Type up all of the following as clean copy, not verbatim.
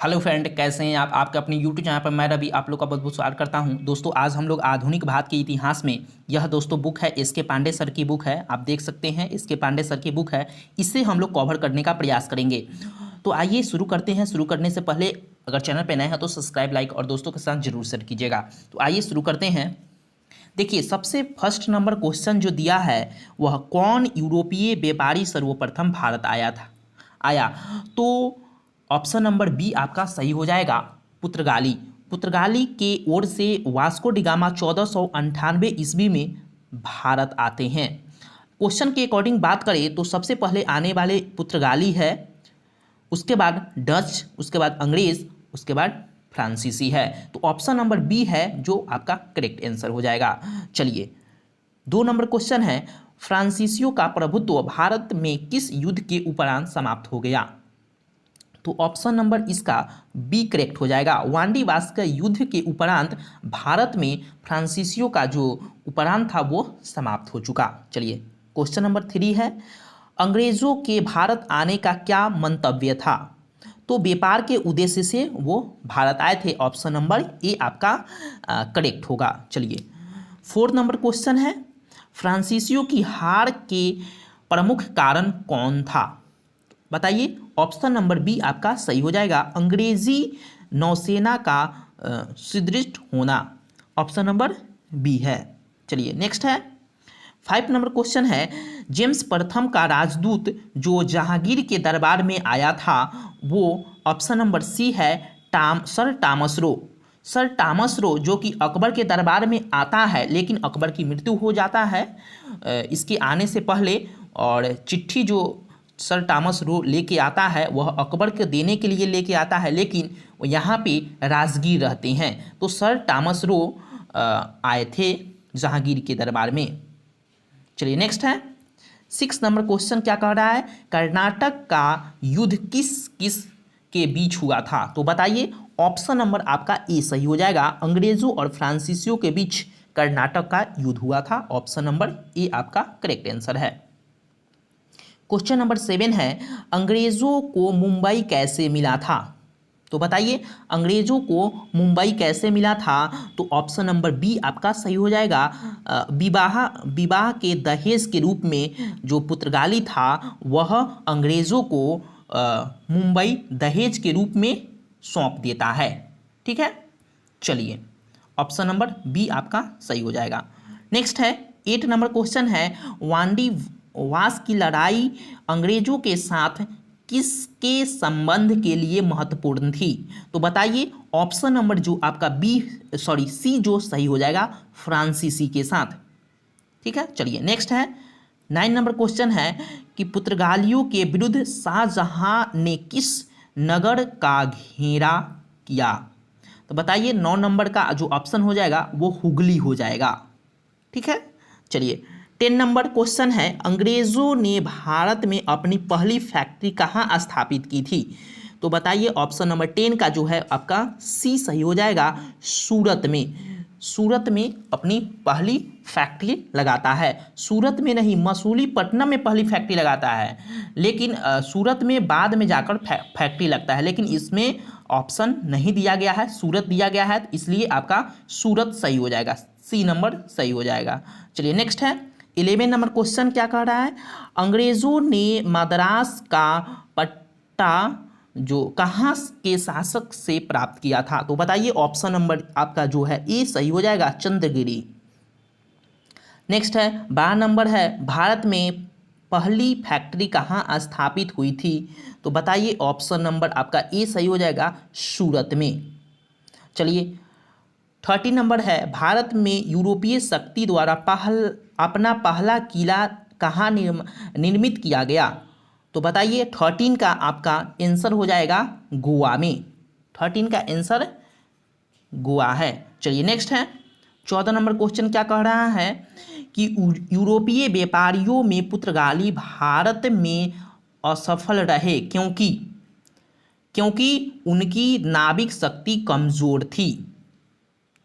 Hello friend, कैसे हैं आप। आपके अपने यूट्यूब चैनल पर मैं रवि आप लोग का बहुत बहुत स्वागत करता हूं। दोस्तों, आज हम लोग आधुनिक भारत के इतिहास में, यह दोस्तों बुक है एस के पांडे सर की बुक है। आप देख सकते हैं एस के पांडे सर की बुक है। इसे हम लोग कवर करने का प्रयास करेंगे। तो आइए शुरू करते हैं। शुरू करने से पहले अगर चैनल पर नए हैं तो सब्सक्राइब, लाइक और दोस्तों के साथ जरूर शेयर कीजिएगा। तो आइए शुरू करते हैं। देखिए, सबसे फर्स्ट नंबर क्वेश्चन जो दिया है वह कौन यूरोपीय व्यापारी सर्वप्रथम भारत आया। तो ऑप्शन नंबर बी आपका सही हो जाएगा, पुर्तगाली। पुर्तगाली के ओर से वास्को डिगामा 1498 ईस्वी में भारत आते हैं। क्वेश्चन के अकॉर्डिंग बात करें तो सबसे पहले आने वाले पुर्तगाली है, उसके बाद डच, उसके बाद अंग्रेज, उसके बाद फ्रांसीसी है। तो ऑप्शन नंबर बी है जो आपका करेक्ट आंसर हो जाएगा। चलिए, 2 नंबर क्वेश्चन है, फ्रांसीसियों का प्रभुत्व भारत में किस युद्ध के उपरांत समाप्त हो गया। तो ऑप्शन नंबर इसका बी करेक्ट हो जाएगा। वांडी वास्का युद्ध के उपरांत भारत में फ्रांसीसियों का जो उपरांत था वो समाप्त हो चुका। चलिए, क्वेश्चन नंबर 3 है, अंग्रेजों के भारत आने का क्या मंतव्य था। तो व्यापार के उद्देश्य से वो भारत आए थे। ऑप्शन नंबर ए आपका करेक्ट होगा। चलिए, 4 नंबर क्वेश्चन है, फ्रांसीसियों की हार के प्रमुख कारण कौन था। बताइए। ऑप्शन नंबर बी आपका सही हो जाएगा, अंग्रेजी नौसेना का सुदृढ़ होना। ऑप्शन नंबर बी है। चलिए, नेक्स्ट है 5 नंबर क्वेश्चन है, जेम्स प्रथम का राजदूत जो जहांगीर के दरबार में आया था वो ऑप्शन नंबर सी है, sir Thomas Roe. Sir Thomas Roe जो कि अकबर के दरबार में आता है, लेकिन अकबर की मृत्यु हो जाता है इसके आने से पहले। और चिट्ठी जो सर टॉमस रो लेके आता है वह अकबर के देने के लिए लेके आता है, लेकिन यहाँ पे राजगीर रहते हैं। तो सर टॉमस रो आए थे जहांगीर के दरबार में। चलिए, नेक्स्ट है 6 नंबर क्वेश्चन क्या कह रहा है, कर्नाटक का युद्ध किस किस के बीच हुआ था। तो बताइए। ऑप्शन नंबर आपका ए सही हो जाएगा, अंग्रेजों और फ्रांसीसियों के बीच कर्नाटक का युद्ध हुआ था। ऑप्शन नंबर ए आपका करेक्ट आंसर है। क्वेश्चन नंबर 7 है, अंग्रेजों को मुंबई कैसे मिला था। तो बताइए, अंग्रेजों को मुंबई कैसे मिला था। तो ऑप्शन नंबर बी आपका सही हो जाएगा, विवाह के दहेज के रूप में जो पुर्तगाली था वह अंग्रेजों को मुंबई दहेज के रूप में सौंप देता है। ठीक है। चलिए, ऑप्शन नंबर बी आपका सही हो जाएगा। नेक्स्ट है 8 नंबर क्वेश्चन है, वांडी वास की लड़ाई अंग्रेजों के साथ किसके संबंध के लिए महत्वपूर्ण थी। तो बताइए। ऑप्शन नंबर जो आपका सी जो सही हो जाएगा, फ्रांसीसी के साथ। ठीक है। चलिए, नेक्स्ट है 9 नंबर क्वेश्चन है कि पुर्तगालियों के विरुद्ध शाहजहां ने किस नगर का घेरा किया। तो बताइए। 9 नंबर का जो ऑप्शन हो जाएगा वो हुगली हो जाएगा। ठीक है। चलिए, 10 नंबर क्वेश्चन है, अंग्रेजों ने भारत में अपनी पहली फैक्ट्री कहाँ स्थापित की थी। तो बताइए। ऑप्शन नंबर 10 का जो है आपका सी सही हो जाएगा, सूरत में। सूरत में अपनी पहली फैक्ट्री लगाता है। सूरत में नहीं, मसूलीपट्टनम में पहली फैक्ट्री लगाता है, लेकिन सूरत में बाद में जाकर फैक्ट्री लगता है। लेकिन इसमें ऑप्शन नहीं दिया गया है, सूरत दिया गया है, इसलिए आपका सूरत सही हो जाएगा, सी नंबर सही हो जाएगा। चलिए, नेक्स्ट है 11 नंबर क्वेश्चन क्या कह रहा है, अंग्रेजों ने मद्रास का पट्टा जो कहाँ के शासक से प्राप्त किया था। तो बताइए। ऑप्शन नंबर आपका जो है ए सही हो जाएगा, चंद्रगिरी। नेक्स्ट है 12 नंबर है, भारत में पहली फैक्ट्री कहाँ स्थापित हुई थी। तो बताइए। ऑप्शन नंबर आपका ए सही हो जाएगा, सूरत में। चलिए, 13 नंबर है, भारत में यूरोपीय शक्ति द्वारा अपना पहला किला कहाँ निर्मित किया गया। तो बताइए। 13 का आपका आंसर हो जाएगा गोवा में। 13 का आंसर गोवा है। चलिए, नेक्स्ट है 14 नंबर क्वेश्चन क्या कह रहा है कि यूरोपीय व्यापारियों में पुर्तगाली भारत में असफल रहे क्योंकि उनकी नाविक शक्ति कमज़ोर थी।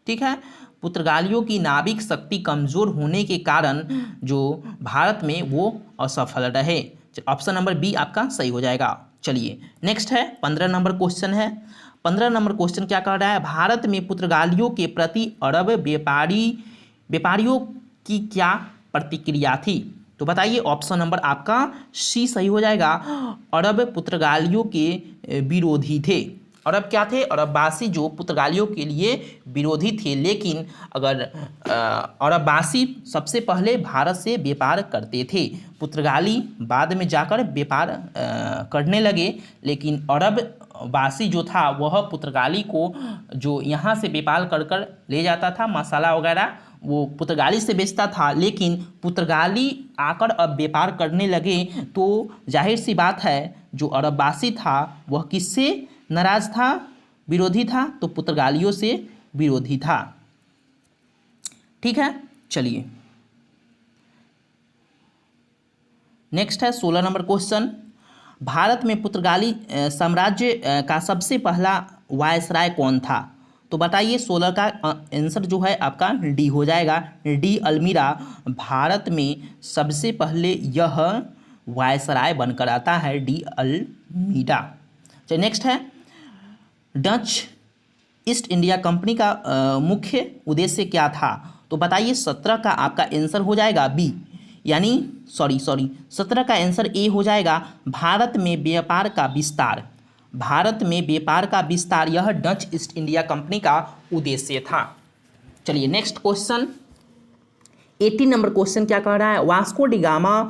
ठीक है। पुर्तगालियों की नाविक शक्ति कमज़ोर होने के कारण जो भारत में वो असफल रहे। ऑप्शन नंबर बी आपका सही हो जाएगा। चलिए नेक्स्ट है 15 नंबर क्वेश्चन है। 15 नंबर क्वेश्चन क्या कह रहा है, भारत में पुर्तगालियों के प्रति अरब व्यापारियों की क्या प्रतिक्रिया थी। तो बताइए, ऑप्शन नंबर आपका सी सही हो जाएगा। अरब पुर्तगालियों के विरोधी थे। अरब क्या थे, अरबवासी जो पुर्तगालियों के लिए विरोधी थे। लेकिन अगर अरबवासी सबसे पहले भारत से व्यापार करते थे, पुर्तगाली बाद में जाकर व्यापार करने लगे। लेकिन अरबवासी जो था वह पुर्तगाली को जो यहाँ से व्यापार कर कर ले जाता था, मसाला वगैरह वो पुर्तगाली से बेचता था। लेकिन पुर्तगाली आकर अब व्यापार करने लगे तो जाहिर सी बात है जो अरबवासी था वह किससे नाराज था, विरोधी था, तो पुर्तगालियों से विरोधी था। ठीक है, चलिए नेक्स्ट है 16 नंबर क्वेश्चन। भारत में पुर्तगाली साम्राज्य का सबसे पहला वायसराय कौन था। तो बताइए, 16 का आंसर जो है आपका डी हो जाएगा, डी अल्मीरा। भारत में सबसे पहले यह वायसराय बनकर आता है, डी अल्मीरा। चलिए नेक्स्ट है, डच ईस्ट इंडिया कंपनी का मुख्य उद्देश्य क्या था। तो बताइए, 17 का आपका आंसर हो जाएगा बी, यानी सॉरी 17 का आंसर ए हो जाएगा, भारत में व्यापार का विस्तार। भारत में व्यापार का विस्तार यह डच ईस्ट इंडिया कंपनी का उद्देश्य था। चलिए नेक्स्ट क्वेश्चन 18 नंबर क्वेश्चन क्या कह रहा है, वास्को डी गामा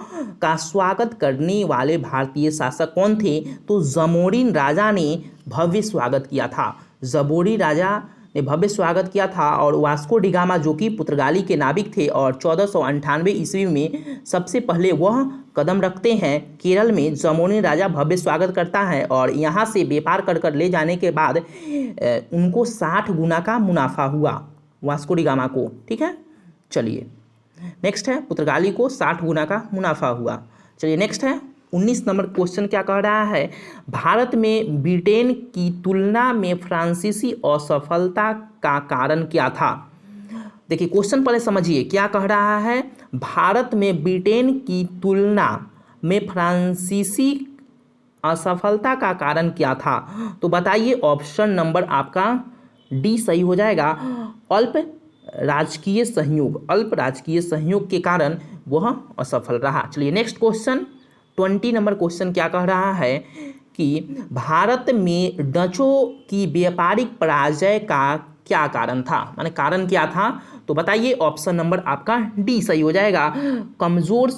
का स्वागत करने वाले भारतीय शासक कौन थे। तो जमोरिन राजा ने भव्य स्वागत किया था। जमोरिन राजा ने भव्य स्वागत किया था। और वास्को डी गामा जो कि पुर्तगाली के नाविक थे और 1498 ईस्वी में सबसे पहले वह कदम रखते हैं केरल में। जमोरिन राजा भव्य स्वागत करता है और यहाँ से व्यापार कर कर ले जाने के बाद उनको 60 गुना का मुनाफा हुआ, वास्को डी गामा को। ठीक है, चलिए नेक्स्ट है, पुर्तगाली को 60 गुना का मुनाफा हुआ। चलिए नेक्स्ट है 19 नंबर क्वेश्चन क्या कह रहा है, भारत में ब्रिटेन की तुलना में फ्रांसीसी असफलता का कारण क्या था। देखिए क्वेश्चन पहले समझिए क्या कह रहा है, भारत में ब्रिटेन की तुलना में फ्रांसीसी असफलता का कारण क्या था। तो बताइए, ऑप्शन नंबर आपका डी सही हो जाएगा, अल्प राजकीय सहयोग के कारण वह असफल रहा। चलिए नेक्स्ट क्वेश्चन 20 नंबर क्वेश्चन क्या कह रहा है कि भारत में डचों की व्यापारिक पराजय का क्या कारण था, माने कारण क्या था। तो बताइए, ऑप्शन नंबर आपका डी सही हो जाएगा, कमज़ोर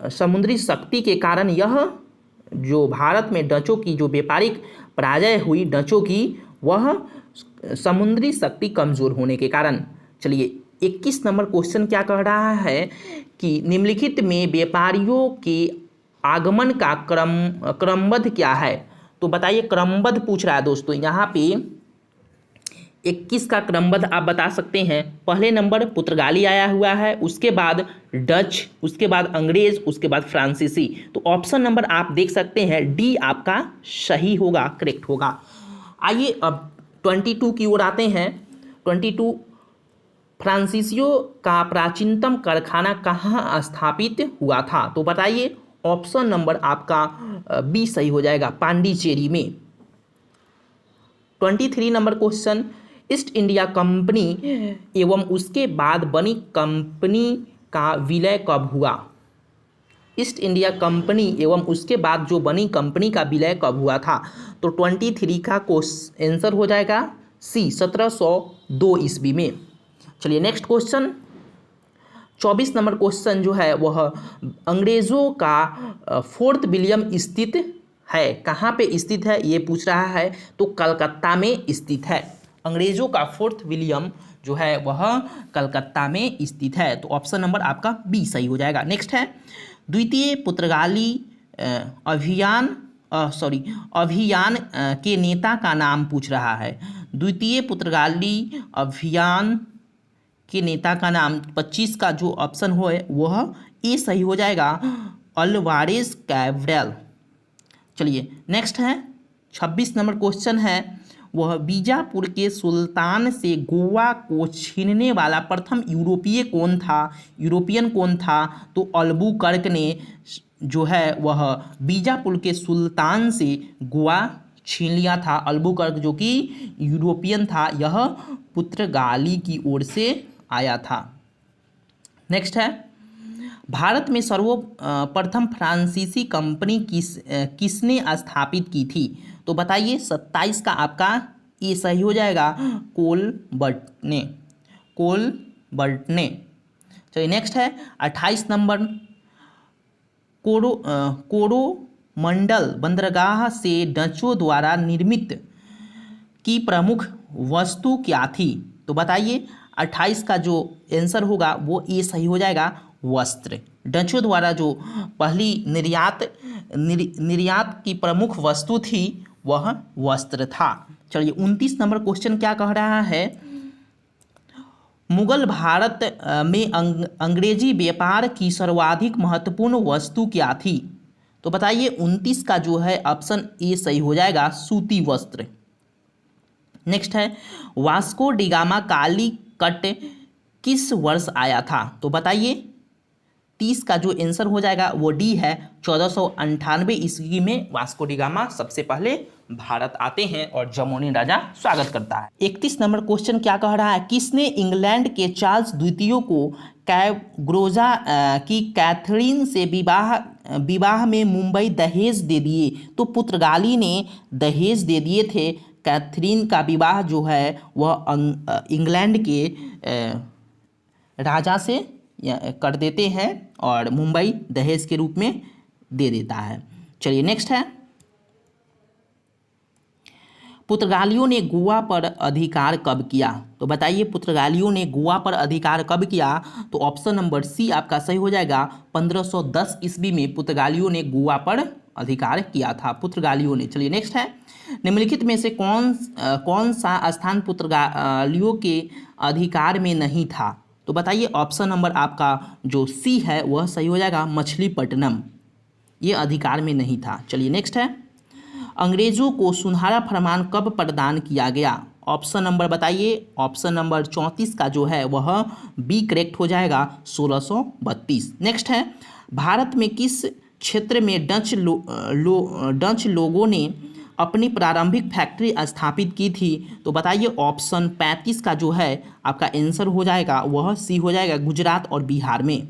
समुद्री शक्ति के कारण यह जो भारत में डचों की जो व्यापारिक पराजय हुई डचों की, वह समुद्री शक्ति कमज़ोर होने के कारण। चलिए 21 नंबर क्वेश्चन क्या कह रहा है कि निम्नलिखित में व्यापारियों के आगमन का क्रमबद्ध क्या है। तो बताइए, क्रमबद्ध पूछ रहा है दोस्तों यहाँ पे। 21 का क्रमबद्ध आप बता सकते हैं, पहले नंबर पुर्तगाली आया हुआ है, उसके बाद डच, उसके बाद अंग्रेज, उसके बाद फ्रांसीसी। तो ऑप्शन नंबर आप देख सकते हैं डी आपका सही होगा, करेक्ट होगा। आइए अब 22 की ओर आते हैं। 22, फ्रांसीसियों का प्राचीनतम कारखाना कहाँ स्थापित हुआ था। तो बताइए, ऑप्शन नंबर आपका बी सही हो जाएगा, पांडिचेरी में। 23 number question, east India company एवं उसके बाद बनी कंपनी का विलय कब हुआ। ईस्ट इंडिया कंपनी एवं उसके बाद जो बनी कंपनी का विलय कब हुआ था। तो 23 का आंसर हो जाएगा सी, 1702 ईस्वी में। चलिए नेक्स्ट क्वेश्चन 24 नंबर क्वेश्चन जो है वह अंग्रेज़ों का फोर्ट विलियम स्थित है, कहाँ पे स्थित है ये पूछ रहा है। तो कलकत्ता में स्थित है। अंग्रेज़ों का फोर्ट विलियम जो है वह कलकत्ता में स्थित है। तो ऑप्शन नंबर आपका बी सही हो जाएगा। नेक्स्ट है द्वितीय पुर्तगाली अभियान के नेता का नाम पूछ रहा है। द्वितीय पुर्तगाली अभियान के नेता का नाम 25 का जो ऑप्शन हो वह ए सही हो जाएगा, अल्वारेज कैब्रल। चलिए नेक्स्ट है 26 नंबर क्वेश्चन है, वह बीजापुर के सुल्तान से गोवा को छीनने वाला प्रथम यूरोपियन कौन था। तो अल्बुकर्क ने जो है वह बीजापुर के सुल्तान से गोवा छीन लिया था। अल्बुकर्क जो कि यूरोपियन था, यह पुर्तगाली की ओर से आया था। नेक्स्ट है, भारत में सर्वप्रथम फ्रांसीसी कंपनी किसने स्थापित की थी? तो बताइए 27 का आपका ये सही हो जाएगा, कोलबर्ट ने। चलिए नेक्स्ट है 28 नंबर, कोरोमंडल बंदरगाह से डचों द्वारा निर्मित की प्रमुख वस्तु क्या थी? तो बताइए 28 का जो आंसर होगा वो ये सही हो जाएगा, वस्त्र। डचों द्वारा जो पहली निर्यात की प्रमुख वस्तु थी वह वस्त्र था। चलिए 29 नंबर क्वेश्चन क्या कह रहा है, मुगल भारत में अंग्रेजी व्यापार की सर्वाधिक महत्वपूर्ण वस्तु क्या थी? तो बताइए 29 का जो है ऑप्शन ए सही हो जाएगा, सूती वस्त्र। नेक्स्ट है, वास्को डिगामा कालीकट किस वर्ष आया था? तो बताइए 30 का जो आंसर हो जाएगा वो डी है, 1498 ईस्वी में वास्को डिगामा सबसे पहले भारत आते हैं और जर्मनी राजा स्वागत करता है। 31 नंबर क्वेश्चन क्या कह रहा है, किसने इंग्लैंड के चार्ल्स द्वितीय को कैब्रोजा की कैथरीन से विवाह में मुंबई दहेज दे दिए? तो पुर्तगाली ने दहेज दे दिए थे। कैथरीन का विवाह जो है वह इंग्लैंड के राजा से कर देते हैं और मुंबई दहेज के रूप में दे देता है। चलिए नेक्स्ट है, पुर्तगालियों ने गोवा पर अधिकार कब किया? तो बताइए पुर्तगालियों ने गोवा पर अधिकार कब किया? तो ऑप्शन नंबर सी आपका सही हो जाएगा, 1510 ईस्वी में पुर्तगालियों ने गोवा पर अधिकार किया था, पुर्तगालियों ने। चलिए नेक्स्ट है, निम्नलिखित में से कौन सा स्थान पुर्तगालियों के अधिकार में नहीं था? तो बताइए ऑप्शन नंबर आपका जो सी है वह सही हो जाएगा, मछलीपट्टनम, ये अधिकार में नहीं था। चलिए नेक्स्ट है, अंग्रेजों को सुनहरा फरमान कब प्रदान किया गया? ऑप्शन नंबर बताइए, ऑप्शन नंबर 34 का जो है वह बी करेक्ट हो जाएगा, 1632। नेक्स्ट है, भारत में किस क्षेत्र में डच लोगों ने अपनी प्रारंभिक फैक्ट्री स्थापित की थी? तो बताइए ऑप्शन 35 का जो है आपका आंसर हो जाएगा वह सी हो जाएगा, गुजरात और बिहार में।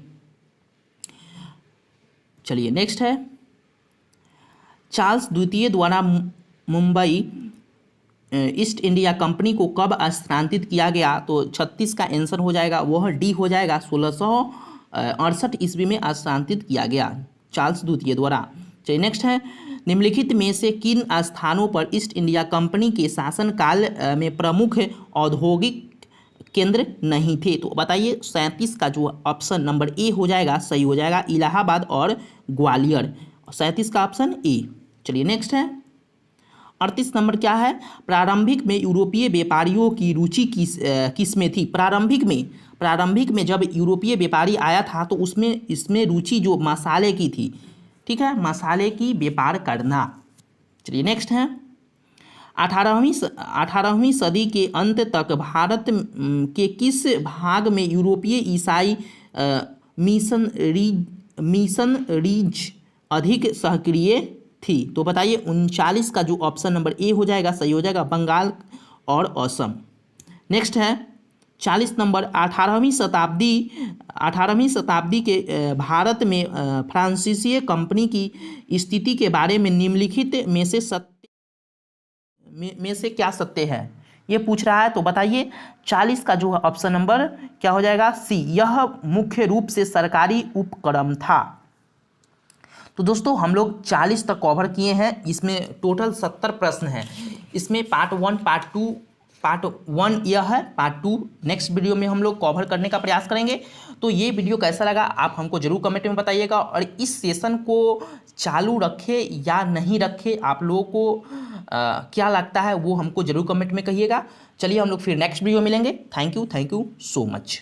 चलिए नेक्स्ट है, चार्ल्स द्वितीय द्वारा मुंबई ईस्ट इंडिया कंपनी को कब स्थानांतरित किया गया? तो 36 का आंसर हो जाएगा वह डी हो जाएगा, 1668 ईस्वी में स्थानांतरित किया गया चार्ल्स द्वितीय द्वारा। चलिए नेक्स्ट है, निम्नलिखित में से किन स्थानों पर ईस्ट इंडिया कंपनी के शासनकाल में प्रमुख औद्योगिक केंद्र नहीं थे? तो बताइए 37 का जो ऑप्शन नंबर ए हो जाएगा सही हो जाएगा, इलाहाबाद और ग्वालियर, 37 का ऑप्शन ए। चलिए नेक्स्ट है, 38 नंबर क्या है, प्रारंभिक में यूरोपीय व्यापारियों की रुचि किस में थी? प्रारंभिक में जब यूरोपीय व्यापारी आया था तो इसमें रुचि जो मसाले की थी, ठीक है, मसाले की व्यापार करना। चलिए नेक्स्ट है, 18वीं सदी के अंत तक भारत के किस भाग में यूरोपीय ईसाई मिशनरीज अधिक सक्रिय थी? तो बताइए 39 का जो ऑप्शन नंबर ए हो जाएगा सही हो जाएगा, बंगाल और असम। नेक्स्ट है 40 नंबर, 18वीं शताब्दी के भारत में फ्रांसीसी कंपनी की स्थिति के बारे में निम्नलिखित में से क्या सत्य है? ये पूछ रहा है। तो बताइए 40 का जो ऑप्शन नंबर क्या हो जाएगा, सी, यह मुख्य रूप से सरकारी उपक्रम था। तो दोस्तों हम लोग 40 तक कवर किए हैं, इसमें टोटल 70 प्रश्न हैं। इसमें पार्ट 1 यह है, पार्ट 2 नेक्स्ट वीडियो में हम लोग कवर करने का प्रयास करेंगे। तो ये वीडियो कैसा लगा आप हमको जरूर कमेंट में बताइएगा, और इस सेशन को चालू रखे या नहीं रखे आप लोगों को क्या लगता है वो हमको जरूर कमेंट में कहिएगा। चलिए हम लोग फिर नेक्स्ट वीडियो मिलेंगे। Thank you so much.